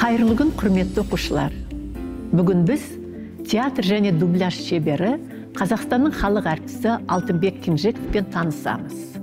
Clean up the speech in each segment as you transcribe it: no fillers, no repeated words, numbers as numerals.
Қайырлы күн, құрметті оқушылар. Бүгін біз театр және дубляж шебері Қазақстанның халық әртісі Алтынбек Кенжековпен танысамыз.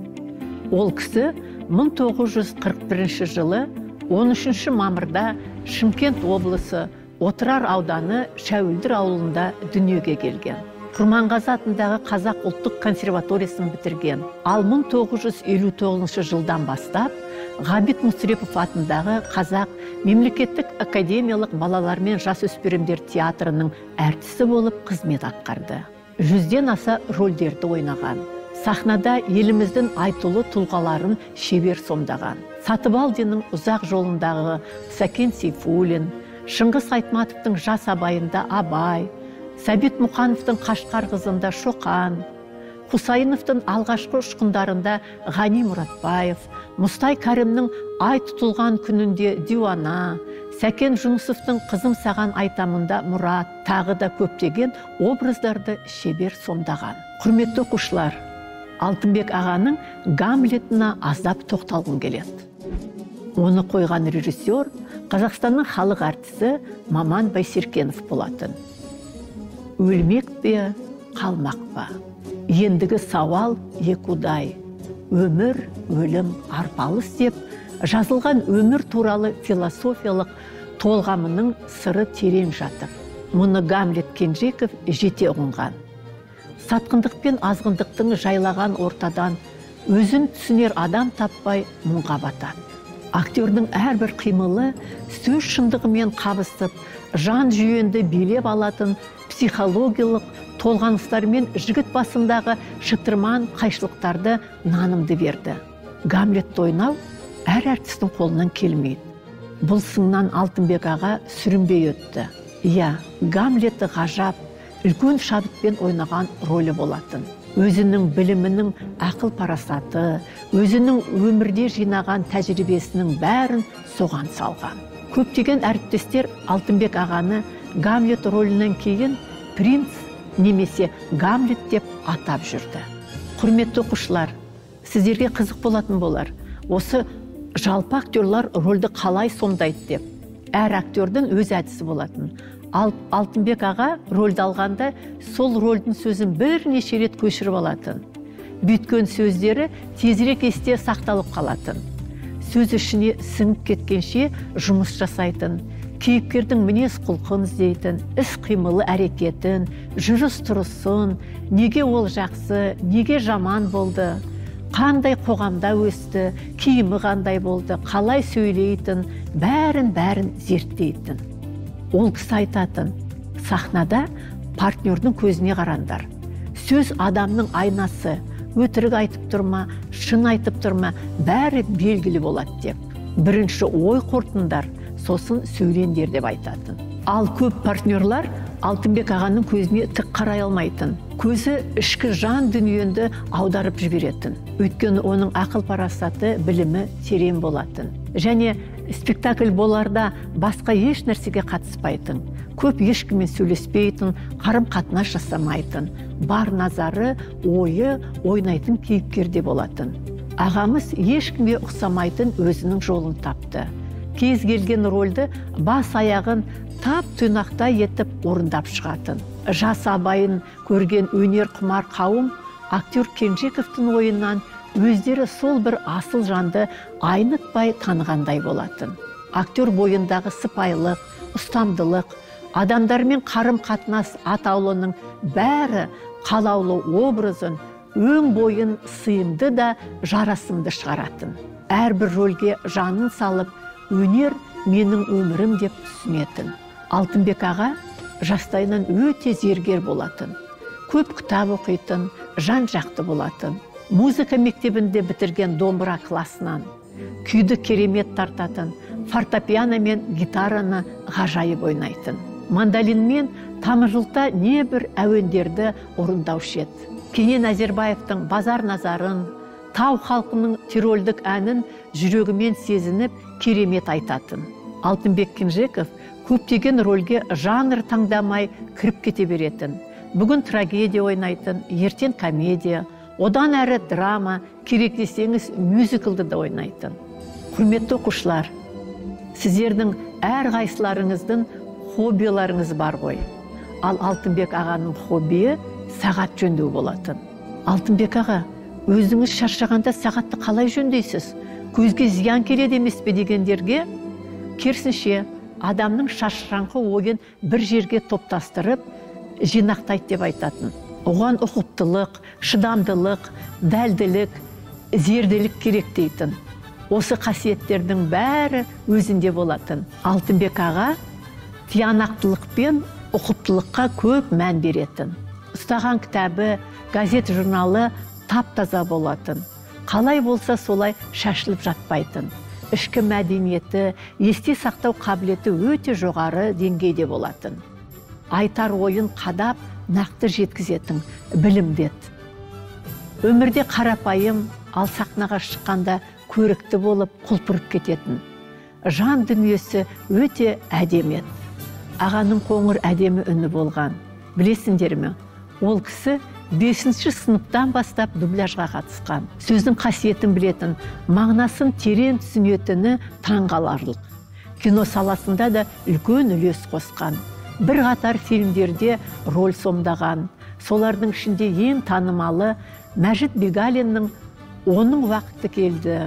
Ол кісі 1941 жылы 13 мамырда Шымкент облысы Отырар ауданы Шәуілдір ауылында дүниеге келген. Құрманғазы атындағы Қазақ ұлттық консерваториясын бітірген. Ал 1959 жылдан бастап Ғабит Мүсірепов атындағы Қазақ мемлекеттік академиялық балалар мен жасөспірімдер театрының әртісі болып қызмет атқарды. 100-ден аса рөлдерді ойнаған. Сахнада еліміздің айтулы тұлғаларын шебер сомдаған. Сатыбалдиннің ұзақ жолындағы Сәкен Сейфуллин, Шыңғыс Айтматовтың жас абайында Абай, Сәбит Мұқановтың Қашқар қызында Шоқан, Хусайыновтың алғашқы ұшқындарында Ғани Мұратбаев, Мұстай Кәрімнің ай тұтылған күнінде Диуана, Сәкен Жүнісовтың Қызым саған айтамында Мұрат, тағы да көптеген образдарды шебер сомдаған. Құрметті оқушылар, Алтынбек ағаның Гамлетіне аздап тоқталғым келеді. Оны қойған режиссер Қазақстанның халық әртісі Маман Байсеркенов болатын. Өлмек пе, қалмақ па? Ендігі сауал екудай. Өмір, өлім, арпалыс деп жазылған өмір туралы философиялық толғамының сыры терең жатыр. Мұны Гамлет Кенжеков жете ұғынған. Сатқындық пен азғындықтың жайлаған ортадан өзін түсінер адам таппай мұңға батады. Актердің әрбір қимылы сөз шындығымен қабысып, жан жүйенді билеп алатын психологиялық толғаныстармен жігіт басындағы шытырман қайшылықтарды нанымды берді. Гамлетті ойнау әр әртістің қолынан келмейді. Бұл сыннан Алтынбек аға сүрінбей өтті. Иә, Гамлетті ғажап, үлкен шабытпен ойнаған рөлі болатын. Өзінің білімінің ақыл парасаты, өзінің өмірде жинаған тәжірибесінің бәрін соған салған. Көптеген әріптестер Алтынбек ағаны Гамлет рөлінен кейін принц немесе Гамлет деп атап жүрді. Құрметті оқушылар, сіздерге қызық болатын болар. Осы жалпы актерлар рөлді қалай сомдайды деп. Әр актердің өз әдісі болатын. Алтынбек аға рөлді алғанда сол рөлдің сөзін бірнеше рет көшіріп алатын. Бүйткен сөздері тезірек есте сақталып қалатын. Сөз ішіне сіңіп кеткенше жұмыс жасайтын. Кейіпкердің мінез құлқын іздейтін, іс қимылы әрекетін, жүріс тұрысын, неге ол жақсы, неге жаман болды, қандай қоғамда өсті, киімі қандай болды, қалай сөйлейтін, бәрін зерттейтін. Ол кісі айтатын, сахнада партнердің көзіне қарандар. Сөз адамның айнасы, өтірік айтып тұрма, шын айтып тұрма, бәрі белгілі болады деп. Бірінші ой қорытындар, сосын сөйлендер деп айтатын. Ал көп партнерлар Алтынбек ағаның көзіне тік қарай алмайтын. Көзі ішкі жан дүниенді аударып жіберетін. Өйткені оның ақыл парасаты, білімі терең болатын. Және спектакль боларда басқа еш нәрсеге қатыспайтын. Көп ешкіммен сөйлеспейтін, қарым-қатынас жасамайтын. Бар назары, ойы ойнайтын кейіпкерде болатын. Ағамыз ешкімге ұқсамайтын өзінің жолын тапты. Кез келген рөлді бас аяғын тап тұйнақтай етіп орындап шығатын. Жас абайын көрген өнер құмар қауым актер Кенжековтың ойынан өздері сол бір асыл жанды айнытпай танығандай болатын. Актер бойындағы сыпайылық, ұстамдылық, адамдармен қарым-қатынас атаулының бәрі қалаулы образын, өң бойын сыйымды да жарасымды шығаратын. Әрбір рөлге жанын салып, өнер менің өмірім деп түсінетін. Алтынбек аға жастайынан өте зергер болатын. Көп кітап оқитын, жан жақты болатын. Музыка мектебінде бітірген домбыра классынан. Күйді керемет тартатын, фортепиано мен гитараны ғажайып ойнайтын. Мандолинмен тамыржылта небір әуендерді орындаушы еді. Кенен Әзербаевтың Базар назарын, Тау халқының тирольдік әнін жүрегімен сезініп керемет айтатын. Алтынбек Кенжеков көптеген рөлге жанр таңдамай кіріп кете беретін. Бүгін трагедия ойнайтын, ертең комедия, одан әрі драма, керек десеңіз мюзиклді да ойнайтын. Құрметті оқушылар, сіздердің әрқайсыларыңыздың хоббиларыңыз бар ғой. Ал Алтынбек ағаның хоббиі сағат жөндеу болатын. Алтынбек аға, өзіңіз шаршағанда сағатты қалай жөндейсіз? Көзге зиян келеді емес пе дегендерге, керісінше адамның шашыраңқы ойын бір жерге топтастырып, жинақтайды деп айтатын. Оған ұқыптылық, шыдамдылық, дәлділік, зерделік керек дейтін. Осы қасиеттердің бәрі өзінде болатын. Алтынбек аға тиянақтылық пен ұқыптылыққа көп мән беретін. Ұстаған кітабы, газет журналы тап-таза болатын. Қалай болса солай шашылып жатпайтын. Ішкі мәдениеті, есте сақтау қабілеті өте жоғары деңгейде болатын. Айтар ойын қадап, нақты жеткізетін, білімдет. Өмірде қарапайым, ал сахнаға шыққанда көрікті болып құлпырып кететін. Жан дүниесі өте әдемет. Ағаның қоңыр әдемі үні болған. Білесіңдер ме? Ол кісі 5-ші сыныптан бастап дубляжға қатысқан. Сөздің қасиетін білетін, мағынасын терең түсінетіні таңғаларлық. Кино саласында да үлкен үлес қосқан. Бір қатар фильмдерде рөл сомдаған. Солардың ішінде ең танымалы Мәжит Бегалиннің «Оның уақыты келді»,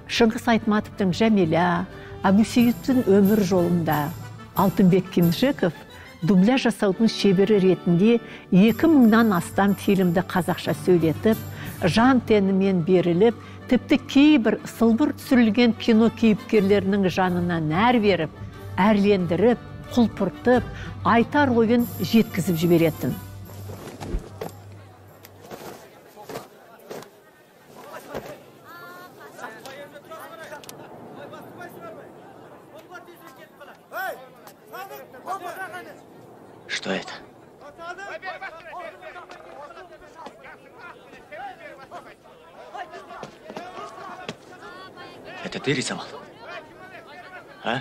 Шыңғыс Айтматовтың «Жәмила», Әбусейіттің «Өмір жолында». Алтынбек Кенжеков дубляж жасаудың шебері ретінде 2000-нан астам фильмді қазақша сөйлетіп, жан тәнімен беріліп, тіпті кейбір сылбыр түсірілген кино кейіпкерлерінің жанына нәр беріп, әрлендіріп, құлпыртып, айтар ойын жеткізіп жіберетін. Что это? Это ты рисовал? А?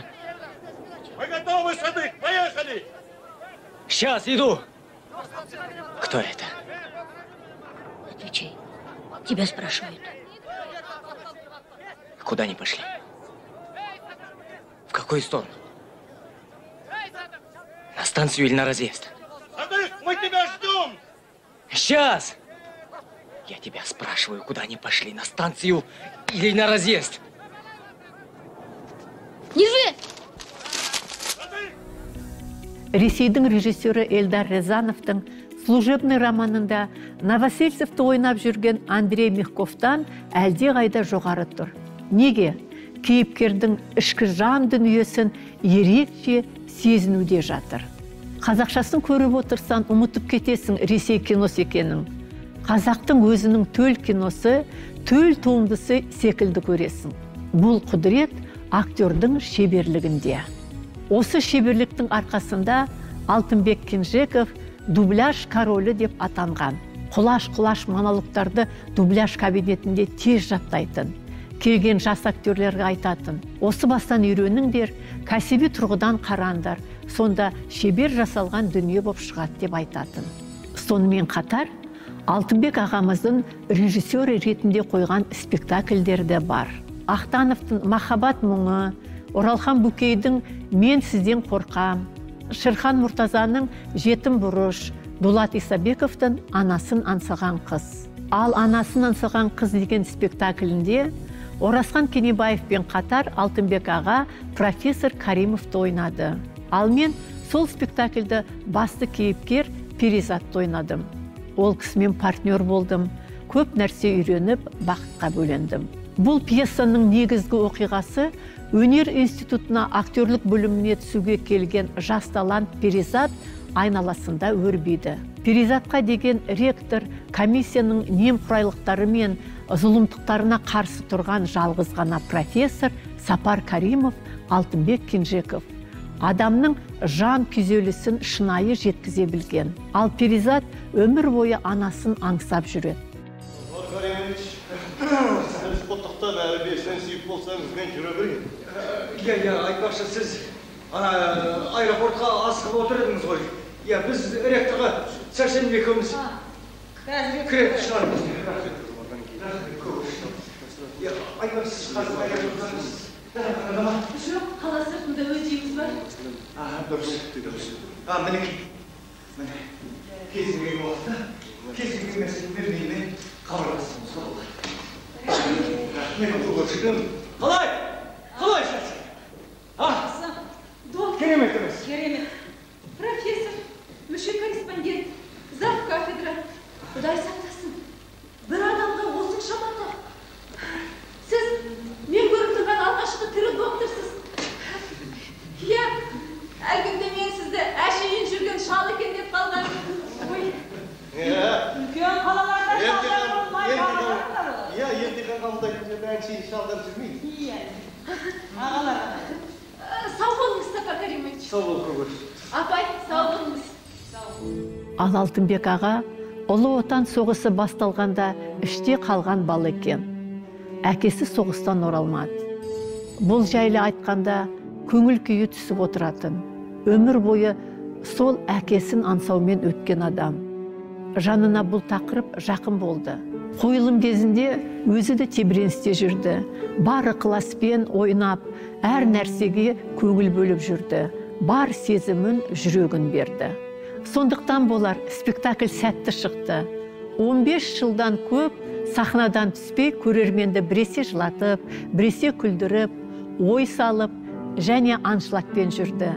Мы готовы, Садык! Поехали! Сейчас, иду! Кто это? Отвечай. Тебя спрашивают. Куда они пошли? В какую сторону? На станцию или на разъезд? Садык, мы тебя ждем! Сейчас! Я тебя спрашиваю, куда они пошли, на станцию или на разъезд? Держи! Ресейдің режиссері Эльдар Рязановтың служебный романында Новосельцевті ойнап жүрген Андрей Мягковтан әлде қайда жоғары тұр. Неге? Кейіпкердің ішкі жан дүниесін ерекше сезінуде жатыр. Қазақшасын көріп отырсан, ұмытып кетесің Ресей киносы екенін. Қазақтың өзінің төл киносы, төл туындысы секілді көресің. Бұл құдірет актердің шеберлігінде. Осы шеберліктің арқасында Алтынбек Кенжеков дубляж королі деп атанған. Құлаш-құлаш монологтарды дубляж кабинетінде тез жаттайтын. Келген жас актерлерге айтатын. Осы бастан үйреніңдер, кәсіби тұрғыдан қараңдар, сонда шебер жасалған дүние боп шығады деп айтатын. Сонымен қатар, Алтынбек ағамыздың режиссері ретінде қойған спектакльдері де бар. Ақтановтың «Махаббат мұңы», Оралхан Бөкейдің «Мен сізден қорқам», Шерхан Мұртазаның «Жетім бұрыш», Дулат Исабековтың «Анасын аңсаған қыз». Ал «Анасын аңсаған қыз» деген спектаклінде Оразхан Кенебаевпен қатар Алтынбек аға профессор Каримовты ойнады. Ал мен сол спектакльді басты кейіпкер Перизатты ойнадым. Ол кісімен партнер болдым, көп нәрсе үйреніп, бақытқа бөлендім. Бұл пьесаның негізгі оқиғасы өнер институтына актерлік бөліміне түсуге келген жас талант Перизат айналасында өрбиді. Перизатқа деген ректор комиссияның немқұрайлықтары мен зұлымдықтарына қарсы тұрған жалғыз ғана профессор Сапар Каримов Алтынбек Кенжеков. Адамның жан күйзелісін шынайы жеткізе білген. Ал Перизат өмір бойы анасын аңсап жүреді. Каримович, сәлеміз құттықтық. Одан әрі бесен сүйіп болсаңыз, мен жүре берейін. Иә, айтпақшы, сіз аэропортқа асығып отыр едіңіз ғой. Иә, біз ректорға сәрсенбі екеуміз кіретін шығармыз. Иә, айтпақшы, сіз қазір аэропорттаңыз. Жоқ, қала сыртында өтейміз бар. Дұрыс. Мінекей. Кезінген уақытта, кезінген мәселе бермеймен хабарласамыз болады. Мен көшірдім. Қалай? Қалай шаршы? Керемет емес. Керемет. Профессор, мүше корреспондент, зав кафедра. Құдай сақтасын. Бір адамға осыншама тоқ. Сіз мен көріп тұрған алғашқы тірі докторсыз. Иә, әлгінде мен сізді әшейін жүрген шал екен деп қалған. Ой, үлкен қалаларда шалдар болмай қалалар. Иә, ертең қабылдайтын әншейін шалдар жүрмейді. Иә, ағалар. Сау болыңыз, Сапар Каримович. Сау бол, көкөш. Апай, сау болыңыз. Ал Алтынбек аға Ұлы Отан соғысы басталғанда іште қалған бал екен. Әкесі соғыстан оралмады. Бұл жайлы айтқанда көңіл күйі түсіп отыратын. Өмір бойы сол әкесін аңсаумен өткен адам. Жанына бұл тақырып жақын болды. Қойылым кезінде өзі де тебіреністе жүрді. Бар ықыласпен ойнап, әр нәрсеге көңіл бөліп жүрді. Бар сезімін жүрегін берді. Сондықтан болар спектакль сәтті шықты. 15 жылдан көп сахнадан түспей көрерменді біресе жылатып, біресе күлдіріп, ой салып, және аншлагпен жүрді.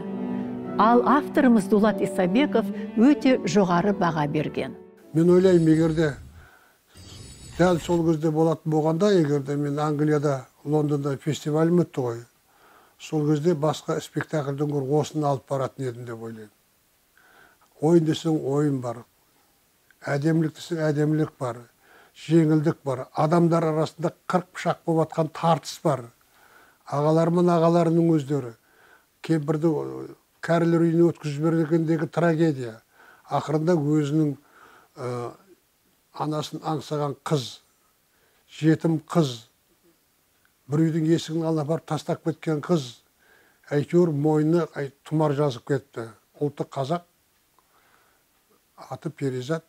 Ал авторымыз Дулат Исабеков өте жоғары баға берген. Мен ойлаймын, егерде дәл сол кезде болатын болғанда, егерде мен Англияда, Лондонда фестивалім өтті ғой, сол кезде басқа спектакльден гөрі осыны алып баратын едім деп ойлаймын. Ойын десең ойын бар, әдемілік десең әдемілік бар, жеңілдік бар, адамдар арасында қырық пышақ болып атқан тартыс бар. Ағалармен ағаларының өздері, кемпірді кәрілер үйіне өткізіп бергендегі трагедия, ақырында өзінің анасын аңсаған қыз, жетім қыз, бір үйдің есігін алып барып тастап кеткен қыз, әйтеуір мойны тұмар жазып кетті. Ұлты қазақ, аты Перизат,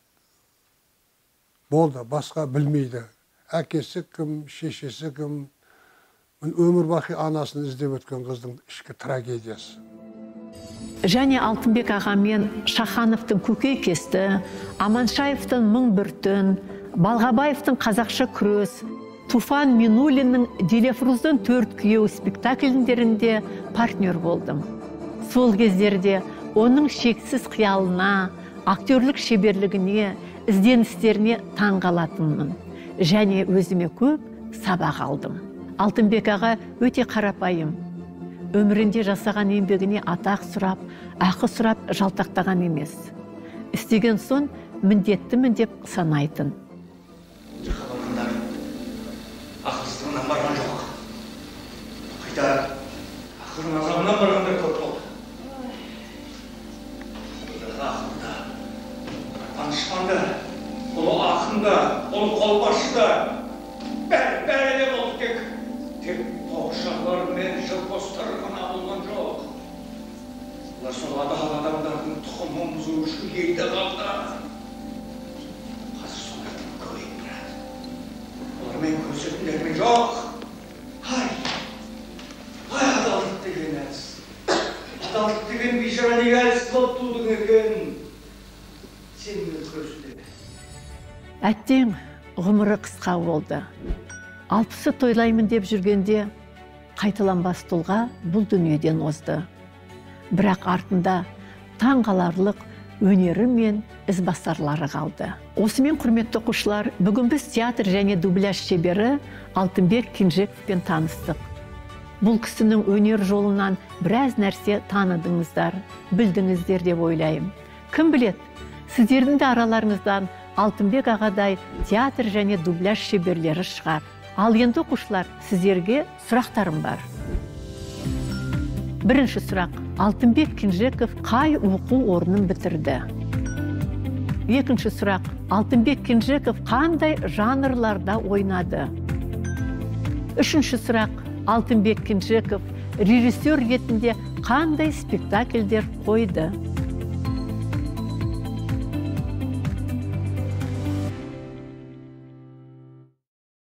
болды, басқа білмейді. Әкесі кім, шешесі кім, өмір бақи анасын іздеп өткен қыздың ішкі трагедиясы. Және Алтынбек ағамен Шахановтың Көкейкесті, Аманшаевтың Мың бір түн, Балғабаевтың Қазақша күрес, Туфан Минулиннің Делефруздың Төрт күйеу спектакльдерінде партнер болдым. Сол кездерде оның шексіз қиялына, актерлік шеберлігіне, ізденістеріне таң қалатынмын. Және өзіме көп сабақ алдым. Алтынбек аға өте қарапайым. Өмірінде жасаған еңбегіне атақ сұрап, ақы сұрап жалтақтаған емес. Істеген соң міндеттімін деп санайтын. Жақаларындар ақылсыздығынан барған жоқ. Қайта ақырын азабынан барғандар көп болды. Ақында, данышпанда, ұлы ақында, ұлы қолбасшыда бәрі де болды тек тоғышарлар мен жылпостар ғана болған жоқ. Олар сол адамдардың тұқымын бұзу үшін елді қалды. Қазір солардың көйіп тұрады. Олармен көрсетіндермен жоқ. Ай, адалдық деген әдіс. Адалдық деген бейшара неге әдіс болып тудың екен. Сенімен көрсетеді. Әттең ғұмыры қысқа болды. 60-ы тойлаймын деп жүргенде қайталанбас тұлға бұл дүниеден озды. Бірақ артында таңғаларлық өнері мен ізбасарлары қалды. Осымен құрметті оқушылар, бүгін біз театр және дубляж шебері Алтынбек Кенжековпен таныстық. Бұл кісінің өнер жолынан біраз нәрсе таныдыңыздар, білдіңіздер деп ойлаймын. Кім білет, сіздердің де араларыңыздан Алтынбек ағадай театр және дубляж шеберлері шығар. Ал енді оқушылар, сіздерге сұрақтарым бар. Бірінші сұрақ. Алтынбек Кенжеков қай оқу орнын бітірді? Екінші сұрақ. Алтынбек Кенжеков қандай жанрларда ойнады? Үшінші сұрақ, Алтынбек Кенжеков режиссер ретінде қандай спектакльдер қойды?